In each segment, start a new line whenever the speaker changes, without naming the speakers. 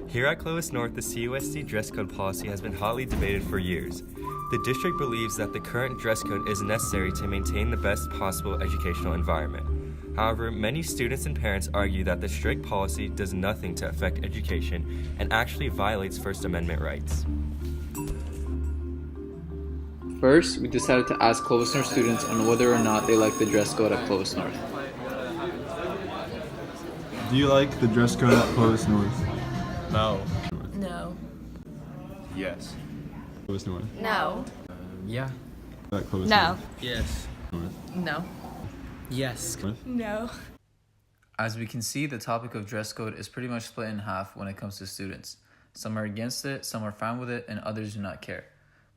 Here at Clovis North, the CUSD dress code policy has been hotly debated for years. The district believes that the current dress code is necessary to maintain the best possible educational environment. However, many students and parents argue that the strict policy does nothing to affect education and actually violates First Amendment rights.
First, we decided to ask Clovis North students on whether or not they like the dress code at Clovis North.
Do you like the dress code at Clovis North?
No.
No.
Yes.
Clovis North.
No.
Yeah.
At Clovis
No.
North.
Yes.
North.
No.
Yes.
North.
No.
As we can see, the topic of dress code is pretty much split in half when it comes to students. Some are against it, some are fine with it, and others do not care.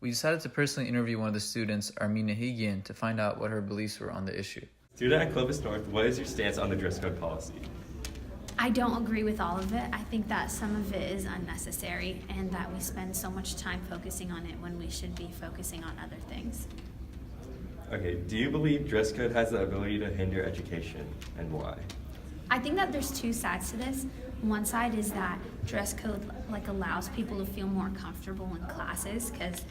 We decided to personally interview one of the students, Armina Higian, to find out what her beliefs were on the issue.
Student at Clovis North, what is your stance on the dress code policy?
I don't agree with all of it. I think that some of it is unnecessary and that we spend so much time focusing on it when we should be focusing on other things.
Okay, do you believe dress code has the ability to hinder education, and why?
I think that there's two sides to this. One side is that dress code allows people to feel more comfortable in classes because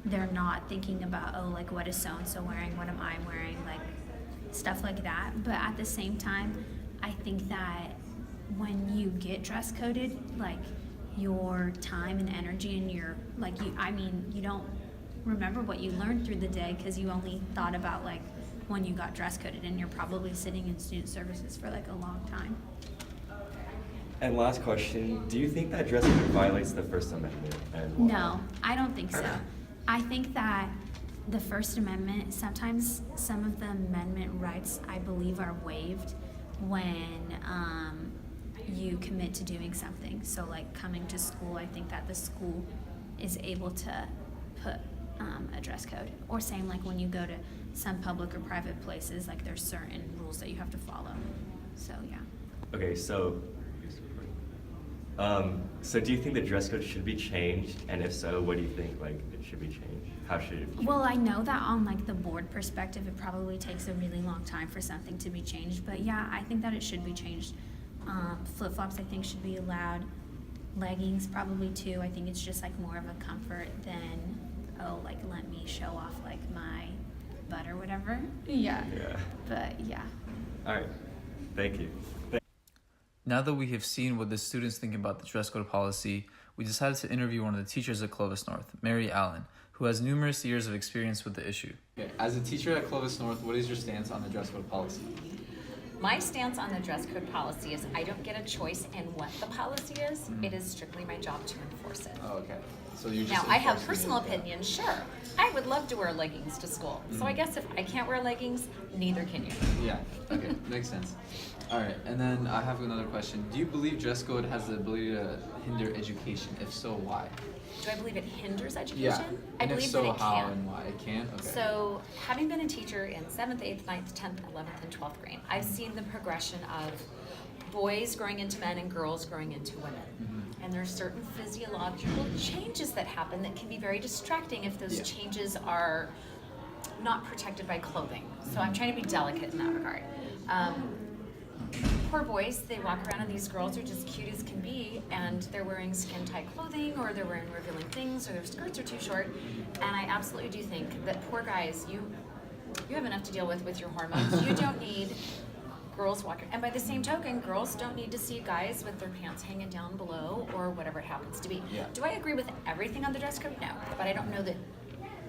they're not thinking about, what is so-and-so wearing, what am I wearing, stuff like that. But at the same time, I think that when you get dress coded, your time and energy and you don't remember what you learned through the day because you only thought about when you got dress coded, and you're probably sitting in student services for a long time.
And last question, do you think that dress code violates the First Amendment, and why?
No, I don't think so. I think that the First Amendment, sometimes some of the amendment rights, I believe, are waived when you commit to doing something. So coming to school, I think that the school is able to put a dress code. Or same when you go to some public or private places, there's certain rules that you have to follow. So yeah.
Okay, so do you think the dress code should be changed? And if so, what do you think it should be changed? How should it be changed?
Well, I know that on the board perspective, it probably takes a really long time for something to be changed. But yeah, I think that it should be changed. Flip-flops I think should be allowed. Leggings probably too. I think it's just more of a comfort than, let me show off my butt or whatever. Yeah. But yeah.
All right, thank you.
Now that we have seen what the students think about the dress code policy, we decided to interview one of the teachers at Clovis North, Mary Allen, who has numerous years of experience with the issue. Okay. As a teacher at Clovis North, what is your stance on the dress code policy?
My stance on the dress code policy is I don't get a choice in what the policy is. Mm-hmm. It is strictly my job to enforce it.
Oh, okay. So you just
now, I have personal opinions, sure. I would love to wear leggings to school. Mm-hmm. So I guess if I can't wear leggings, neither can you.
Yeah, okay, makes sense. All right, and then I have another question. Do you believe dress code has the ability to hinder education? If so, why?
Do I believe it hinders education?
Yeah.
I
And
believe
if so,
that it
how
can.
and why? It can? Okay.
So, having been a teacher in 7th, 8th, 9th, 10th, 11th, and 12th grade, I've seen the progression of boys growing into men and girls growing into women. Mm-hmm. And there's certain physiological changes that happen that can be very distracting if those changes are not protected by clothing. So I'm trying to be delicate in that regard. Poor boys, they walk around and these girls are just cute as can be, and they're wearing skin-tight clothing, or they're wearing revealing things, or their skirts are too short. And I absolutely do think that poor guys, you have enough to deal with your hormones. You don't need girls walking. And by the same token, girls don't need to see guys with their pants hanging down below or whatever it happens to be.
Yeah.
Do I agree with everything on the dress code? No. But I don't know that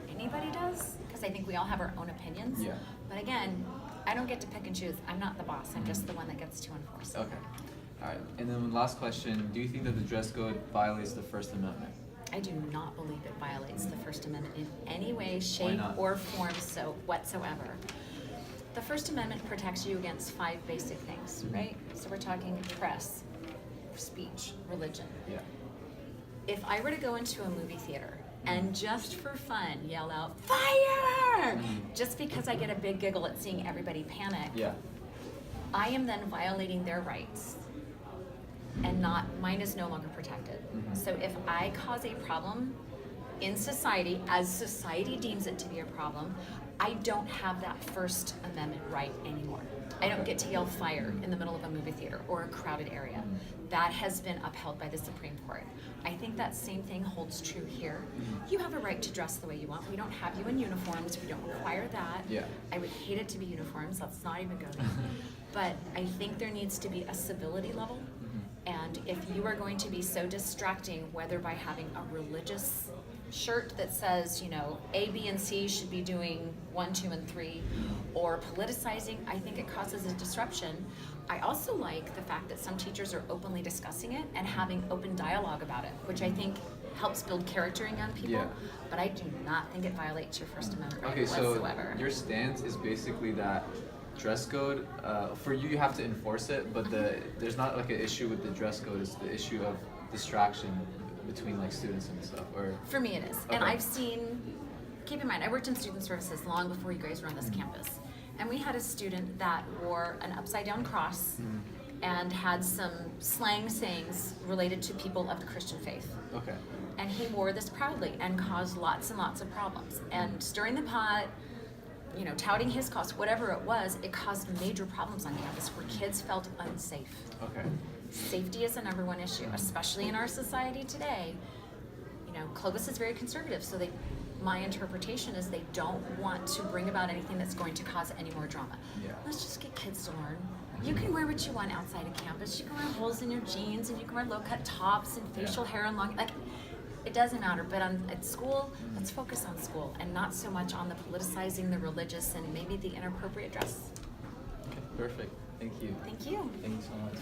anybody does, because I think we all have our own opinions.
Yeah.
But again, I don't get to pick and choose. I'm not the boss. I'm just the one that gets to enforce it.
Okay. All right. And then last question, do you think that the dress code violates the First Amendment?
I do not believe it violates the First Amendment in any way, shape, or form whatsoever. The First Amendment protects you against 5 basic things, right? So we're talking press, speech, religion.
Yeah.
If I were to go into a movie theater and just for fun yell out, "Fire!" just because I get a big giggle at seeing everybody panic, I am then violating their rights, and mine is no longer protected. So if I cause a problem in society, as society deems it to be a problem, I don't have that First Amendment right anymore. I don't get to yell fire in the middle of a movie theater or a crowded area. That has been upheld by the Supreme Court. I think that same thing holds true here. You have a right to dress the way you want. We don't have you in uniforms. We don't require that.
Yeah.
I would hate it to be uniforms. Let's not even go there. But I think there needs to be a civility level. And if you are going to be so distracting, whether by having a religious shirt that says, you know, A, B, and C should be doing 1, 2, and 3, or politicizing, I think it causes a disruption. I also like the fact that some teachers are openly discussing it and having open dialogue about it, which I think helps build character in young people.
Yeah.
But I do not think it violates your First Amendment right
Okay, so
whatsoever.
your stance is basically that dress code, for you have to enforce it, but there's not like an issue with the dress code, it's the issue of distraction between like students and stuff, or?
For me it is. And
Okay.
I've seen, keep in mind, I worked in student services long before you guys were on this campus. And we had a student that wore an upside down cross and had some slang sayings related to people of the Christian faith.
Okay.
And he wore this proudly and caused lots and lots of problems. And stirring the pot, you know, touting his cause, whatever it was, it caused major problems on campus where kids felt unsafe.
Okay.
Safety is the number one issue, especially in our society today. You know, Clovis is very conservative, so my interpretation is they don't want to bring about anything that's going to cause any more drama.
Yeah.
Let's just get kids to learn. You can wear what you want outside of campus. You can wear holes in your jeans, and you can wear low-cut tops and facial hair and long, like, it doesn't matter. But at school, let's focus on school and not so much on the politicizing, the religious, and maybe the inappropriate dress.
Okay, perfect. Thank you.
Thank you.
Thank you so much.